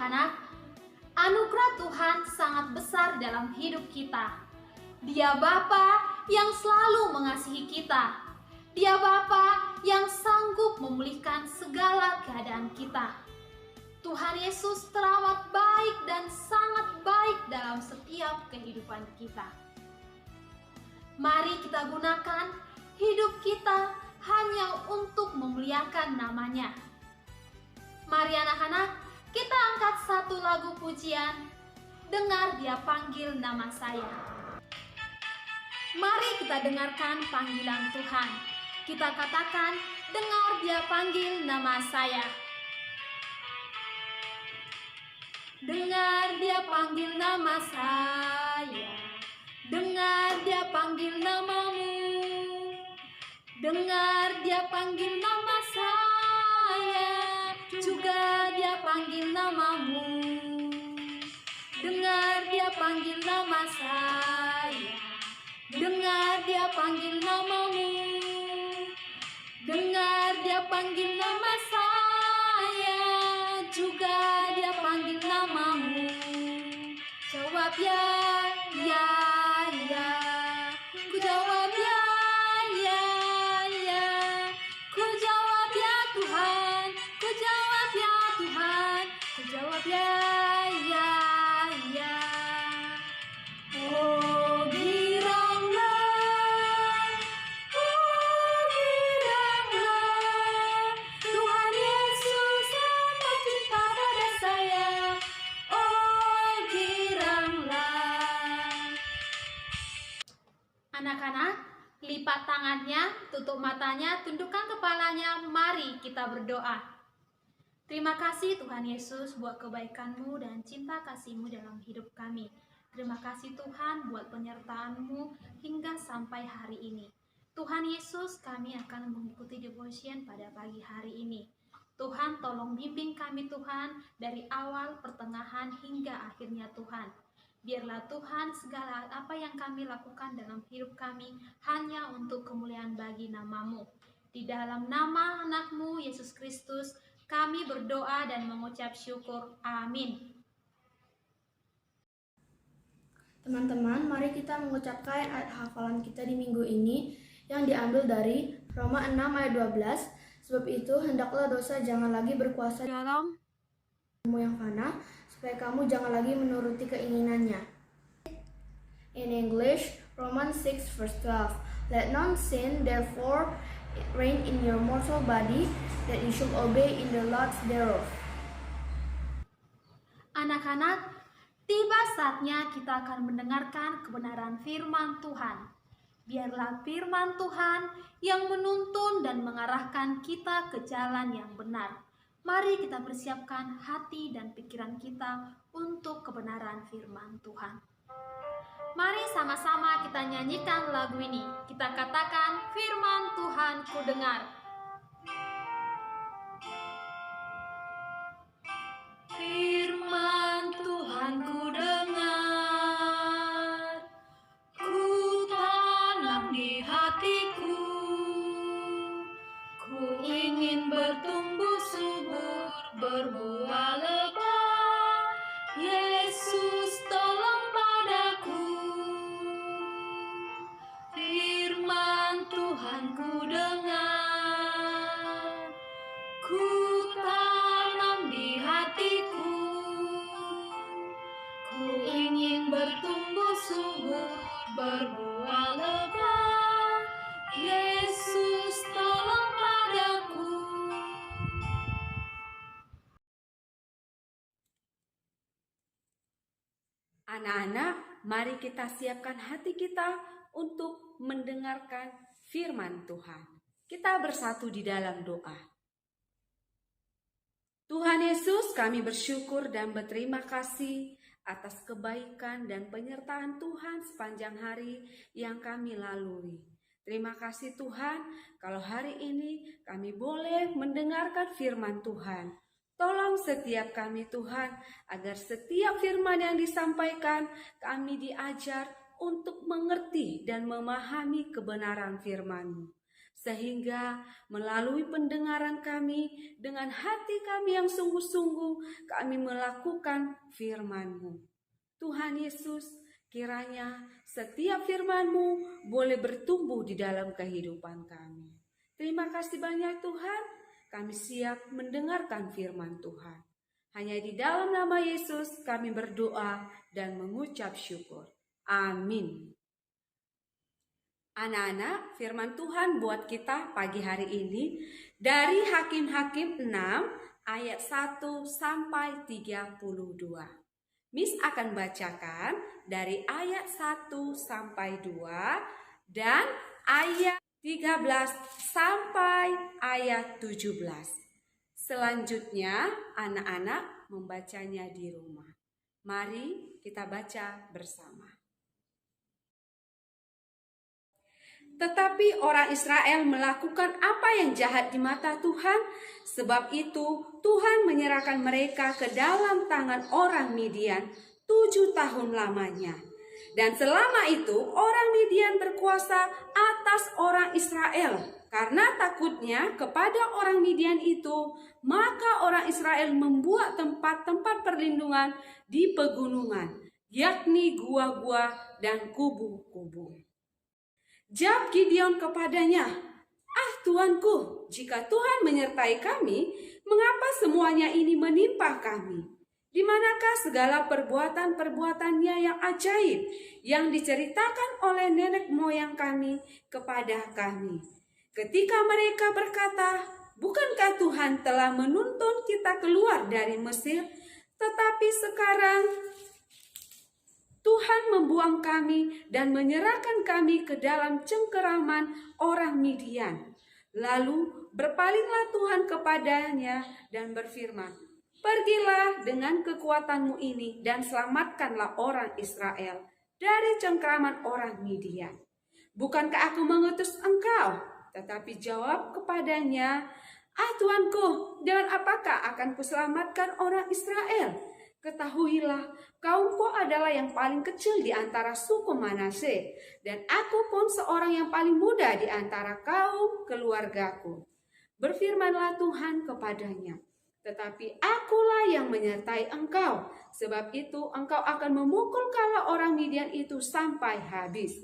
anak-anak, anugerah Tuhan sangat besar dalam hidup kita. Dia Bapa yang selalu mengasihi kita. Dia Bapa yang sanggup memulihkan segala keadaan kita. Tuhan Yesus teramat baik dan sangat baik dalam setiap kehidupan kita. Mari kita gunakan hidup kita hanya untuk memuliakan nama-Nya. Mari anak-anak, kita angkat satu lagu pujian, Dengar Dia Panggil Nama Saya. Mari kita dengarkan panggilan Tuhan. Kita katakan, dengar Dia panggil nama saya. Dengar Dia panggil nama saya. Dengar Dia panggil namamu. Dengar Dia panggil nama saya. Juga Dia panggil namamu. Dengar Dia panggil nama saya. Dengar Dia panggil namamu. Dengar Dia panggil nama saya. Juga Dia panggil namamu. Jawab ya, ya, ya. Ku jawab ya, ya, ya. Ku jawab ya Tuhan. Ku jawab ya Tuhan. Ku jawab ya, ya, ya. Oh giranglah, Tuhan Yesus amat cinta pada saya. Oh giranglah. Anak-anak, lipat tangannya, tutup matanya, tundukkan kepalanya, mari kita berdoa. Terima kasih Tuhan Yesus buat kebaikan-Mu dan cinta kasih-Mu dalam hidup kami. Terima kasih Tuhan buat penyertaan-Mu hingga sampai hari ini. Tuhan Yesus, kami akan mengikuti devotion pada pagi hari ini. Tuhan tolong bimbing kami Tuhan dari awal, pertengahan hingga akhirnya Tuhan. Biarlah Tuhan segala apa yang kami lakukan dalam hidup kami hanya untuk kemuliaan bagi nama-Mu. Di dalam nama anak-Mu Yesus Kristus kami berdoa dan mengucap syukur. Amin. Teman-teman, mari kita mengucapkan ayat hafalan kita di minggu ini yang diambil dari Roma 6 ayat 12. Sebab itu, hendaklah dosa jangan lagi berkuasa dalam kamu yang fana, supaya kamu jangan lagi menuruti keinginannya. In English, Romans 6 verse 12. Let none sin therefore reign in your mortal body, that you should obey in the lusts thereof. Anak-anak, tiba saatnya kita akan mendengarkan kebenaran firman Tuhan. Biarlah firman Tuhan yang menuntun dan mengarahkan kita ke jalan yang benar. Mari kita persiapkan hati dan pikiran kita untuk kebenaran firman Tuhan. Mari sama-sama kita nyanyikan lagu ini. Kita katakan, firman Tuhan ku dengar. Firman Tuhan ku dengar, ku tanam di hatiku, ku ingin bertumbuh subur, berbuah lebat. Yesus tolong padaku. Firman Tuhan ku dengar, ku tanam di hatiku, ku ingin bertumbuh subur, berbuah lebat. Yesus tolong padaku. Anak-anak, mari kita siapkan hati kita untuk mendengarkan firman Tuhan. Kita bersatu di dalam doa. Tuhan Yesus, kami bersyukur dan berterima kasih atas kebaikan dan penyertaan Tuhan sepanjang hari yang kami lalui. Terima kasih Tuhan, kalau hari ini kami boleh mendengarkan firman Tuhan. Tolong setiap kami Tuhan, agar setiap firman yang disampaikan kami diajar untuk mengerti dan memahami kebenaran firman-Mu. sehingga melalui pendengaran kami, dengan hati kami yang sungguh-sungguh, kami melakukan firman-Mu. Tuhan Yesus, kiranya setiap firman-Mu boleh bertumbuh di dalam kehidupan kami. Terima kasih banyak Tuhan, kami siap mendengarkan firman Tuhan. Hanya di dalam nama Yesus kami berdoa dan mengucap syukur. Amin. Anak-anak, firman Tuhan buat kita pagi hari ini dari Hakim-Hakim 6 ayat 1 sampai 32. Miss akan bacakan dari ayat 1 sampai 2 dan ayat 13 sampai ayat 17. Selanjutnya anak-anak membacanya di rumah. Mari kita baca bersama. Tetapi orang Israel melakukan apa yang jahat di mata Tuhan, sebab itu Tuhan menyerahkan mereka ke dalam tangan orang Midian 7 tahun lamanya. Dan selama itu orang Midian berkuasa atas orang Israel. Karena takutnya kepada orang Midian itu, maka orang Israel membuat tempat-tempat perlindungan di pegunungan, yakni gua-gua dan kubu-kubu. Jawab Gideon kepadanya, Tuanku, jika Tuhan menyertai kami, mengapa semuanya ini menimpa kami? Di manakah segala perbuatan-perbuatannya yang ajaib yang diceritakan oleh nenek moyang kami kepada kami? Ketika mereka berkata, bukankah Tuhan telah menuntun kita keluar dari Mesir, tetapi sekarang Tuhan membuang kami dan menyerahkan kami ke dalam cengkeraman orang Midian. Lalu berpalinglah Tuhan kepadanya dan berfirman, pergilah dengan kekuatanmu ini dan selamatkanlah orang Israel dari cengkeraman orang Midian. Bukankah aku mengutus engkau? Tetapi jawab kepadanya, Tuanku, dengan apakah akan kuselamatkan orang Israel? Ketahuilah, kaumku adalah yang paling kecil di antara suku Manase, dan aku pun seorang yang paling muda di antara kaum keluargaku. Berfirmanlah Tuhan kepadanya, tetapi akulah yang menyertai engkau, sebab itu engkau akan memukul kala orang Midian itu sampai habis.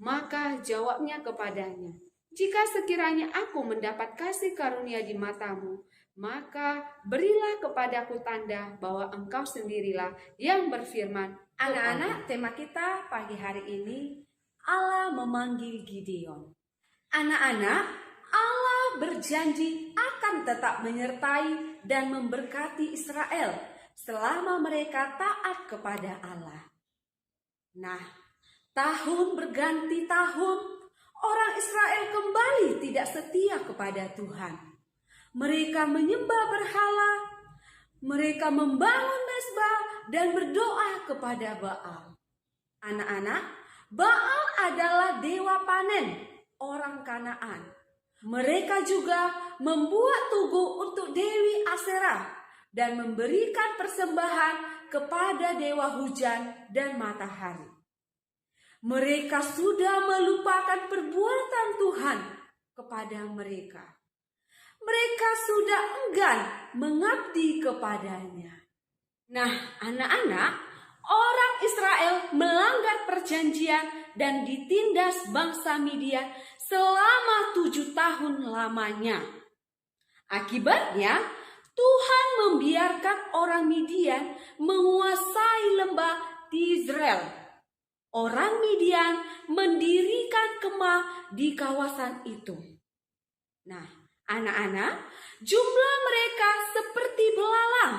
Maka jawabnya kepadanya, jika sekiranya aku mendapat kasih karunia di matamu, maka berilah kepadaku tanda bahwa engkau sendirilah yang berfirman. Anak-anak, tema kita pagi hari ini, Allah memanggil Gideon. Anak-anak, Allah berjanji akan tetap menyertai dan memberkati Israel selama mereka taat kepada Allah. Nah, tahun berganti tahun, orang Israel kembali tidak setia kepada Tuhan. Mereka menyembah berhala, mereka membangun mezbah dan berdoa kepada Baal. Anak-anak, Baal adalah dewa panen orang Kanaan. Mereka juga membuat tugu untuk Dewi Aserah dan memberikan persembahan kepada dewa hujan dan matahari. Mereka sudah melupakan perbuatan Tuhan kepada mereka. Mereka sudah enggan mengabdi kepadanya. Nah, anak-anak, orang Israel melanggar perjanjian dan ditindas bangsa Midian selama 7 tahun lamanya. Akibatnya, Tuhan membiarkan orang Midian menguasai lembah Israel. Orang Midian mendirikan kemah di kawasan itu. Nah, anak-anak, jumlah mereka seperti belalang.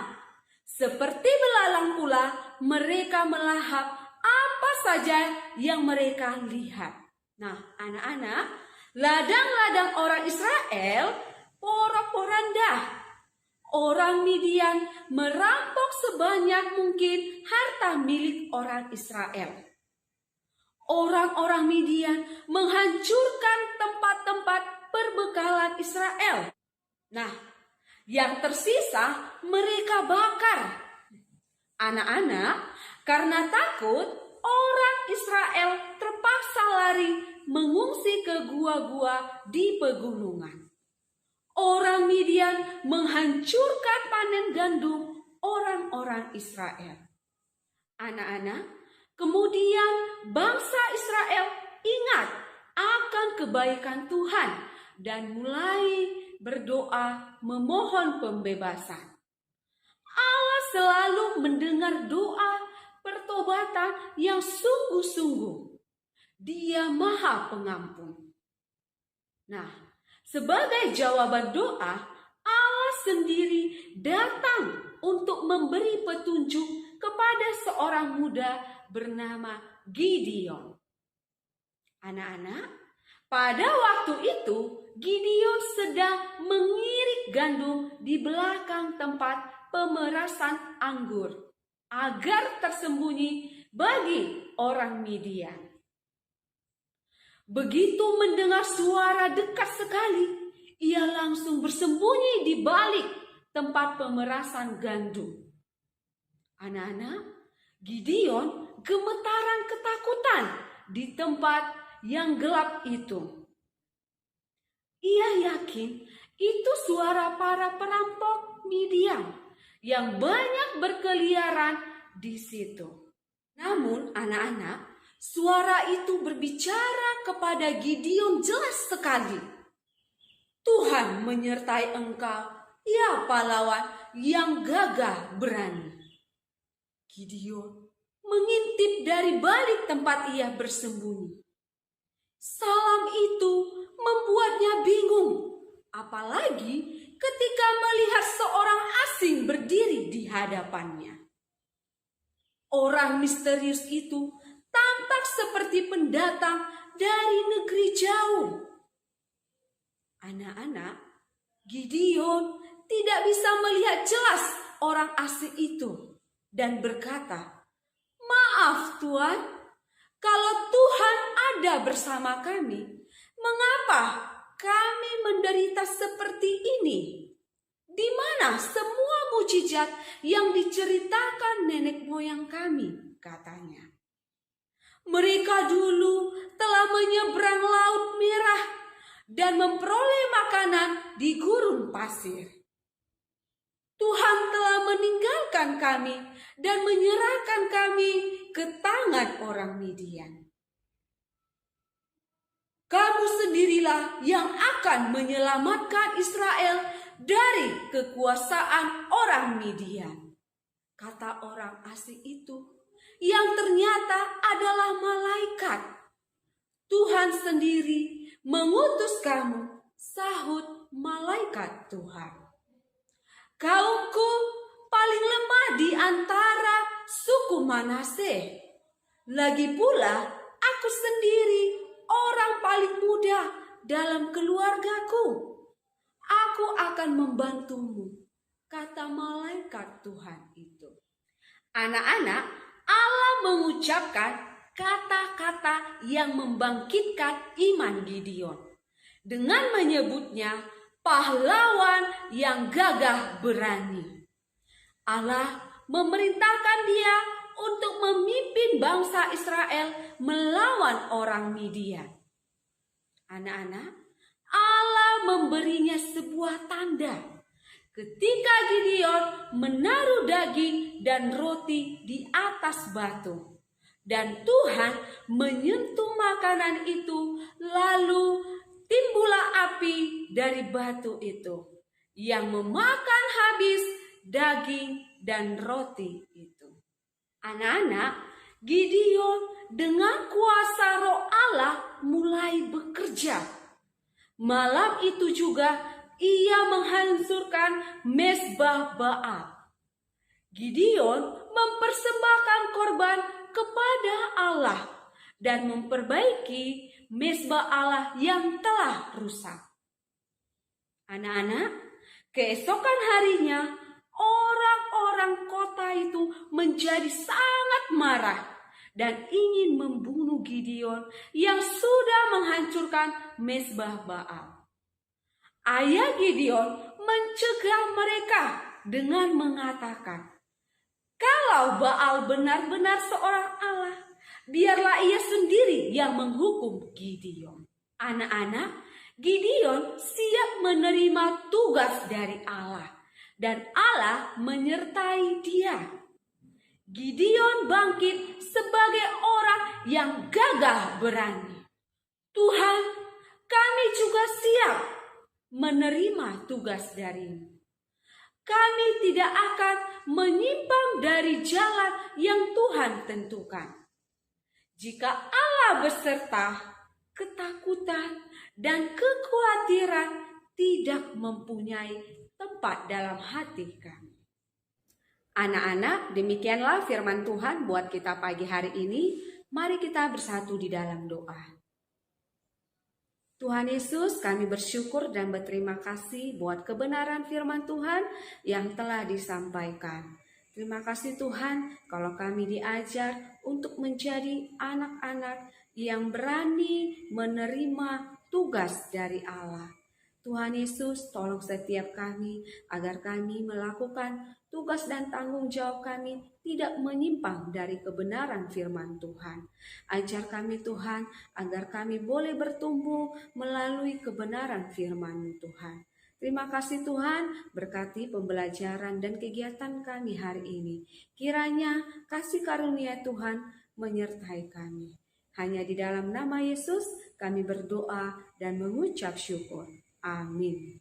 Seperti belalang pula, mereka melahap apa saja yang mereka lihat. Nah, anak-anak, ladang-ladang orang Israel porak-poranda. Orang Midian merampok sebanyak mungkin harta milik orang Israel. Orang-orang Midian menghancurkan tempat-tempat perbekalan Israel. Nah, yang tersisa mereka bakar. Anak-anak, karena takut, orang Israel terpaksa lari mengungsi ke gua-gua di pegunungan. Orang Midian menghancurkan panen gandum orang-orang Israel. Anak-anak, kemudian bangsa Israel ingat akan kebaikan Tuhan dan mulai berdoa memohon pembebasan. Allah selalu mendengar doa pertobatan yang sungguh-sungguh. Dia Maha Pengampun. Nah, sebagai jawaban doa, Allah sendiri datang untuk memberi petunjuk kepada seorang muda bernama Gideon. Anak-anak, pada waktu itu Gideon sedang mengirik gandum di belakang tempat pemerasan anggur agar tersembunyi bagi orang Midian. Begitu mendengar suara dekat sekali, ia langsung bersembunyi di balik tempat pemerasan gandum. Anak-anak, Gideon gemetaran ketakutan di tempat yang gelap itu. Ia yakin itu suara para perampok Midian yang banyak berkeliaran di situ. Namun anak-anak, suara itu berbicara kepada Gideon jelas sekali. Tuhan menyertai engkau, ya pahlawan yang gagah berani. Gideon mengintip dari balik tempat ia bersembunyi. Salam itu membuatnya bingung, apalagi ketika melihat seorang asing berdiri di hadapannya. Orang misterius itu tampak seperti pendatang dari negeri jauh. Anak-anak, Gideon tidak bisa melihat jelas orang asing itu dan berkata, "Maaf Tuhan, kalau Tuhan ada bersama kami, mengapa kami menderita seperti ini? Di mana semua mujizat yang diceritakan nenek moyang kami?" katanya. "Mereka dulu telah menyeberang Laut Merah dan memperoleh makanan di gurun pasir. Tuhan telah meninggalkan kami dan menyerahkan kami ke tangan orang Midian. Kamu sendirilah yang akan menyelamatkan Israel dari kekuasaan orang Midian," kata orang asing itu, yang ternyata adalah malaikat. "Tuhan sendiri mengutus kamu," sahut malaikat Tuhan. "Kaumku paling lemah di antara suku Manase. Lagi pula aku sendiri orang paling muda dalam keluargaku. Aku akan membantumu," kata malaikat Tuhan itu. Anak-anak, Allah mengucapkan kata-kata yang membangkitkan iman Gideon dengan menyebutnya pahlawan yang gagah berani. Allah memerintahkan dia untuk memimpin bangsa Israel melawan orang Midian. Anak-anak, Allah memberinya sebuah tanda ketika Gideon menaruh daging dan roti di atas batu. Dan Tuhan menyentuh makanan itu, lalu timbullah api dari batu itu yang memakan habis daging dan roti itu. Anak-anak, Gideon dengan kuasa Roh Allah mulai bekerja. Malam itu juga ia menghancurkan mezbah Baal. Gideon mempersembahkan korban kepada Allah dan memperbaiki mezbah Allah yang telah rusak. Anak-anak, keesokan harinya orang-orang kota itu menjadi sangat marah dan ingin membunuh Gideon yang sudah menghancurkan mezbah Baal. Ayah Gideon mencegah mereka dengan mengatakan, "Kalau Baal benar-benar seorang Allah, Biarlah ia sendiri yang menghukum Gideon. Anak-anak, Gideon siap menerima tugas dari Allah, dan Allah menyertai dia. Gideon bangkit sebagai orang yang gagah berani. Tuhan, kami juga siap menerima tugas darimu. Kami tidak akan menyimpang dari jalan yang Tuhan tentukan. Jika Allah beserta, ketakutan dan kekhawatiran tidak mempunyai tempat dalam hati kami. Anak-anak, demikianlah firman Tuhan buat kita pagi hari ini. Mari kita bersatu di dalam doa. Tuhan Yesus, kami bersyukur dan berterima kasih buat kebenaran firman Tuhan yang telah disampaikan. Terima kasih Tuhan kalau kami diajar untuk menjadi anak-anak yang berani menerima tugas dari Allah. Tuhan Yesus, tolong setiap kami agar kami melakukan tugas dan tanggung jawab kami tidak menyimpang dari kebenaran firman Tuhan. Ajar kami Tuhan agar kami boleh bertumbuh melalui kebenaran firman Tuhan. Terima kasih Tuhan, berkati pembelajaran dan kegiatan kami hari ini. Kiranya kasih karunia Tuhan menyertai kami. Hanya di dalam nama Yesus kami berdoa dan mengucap syukur. Amin.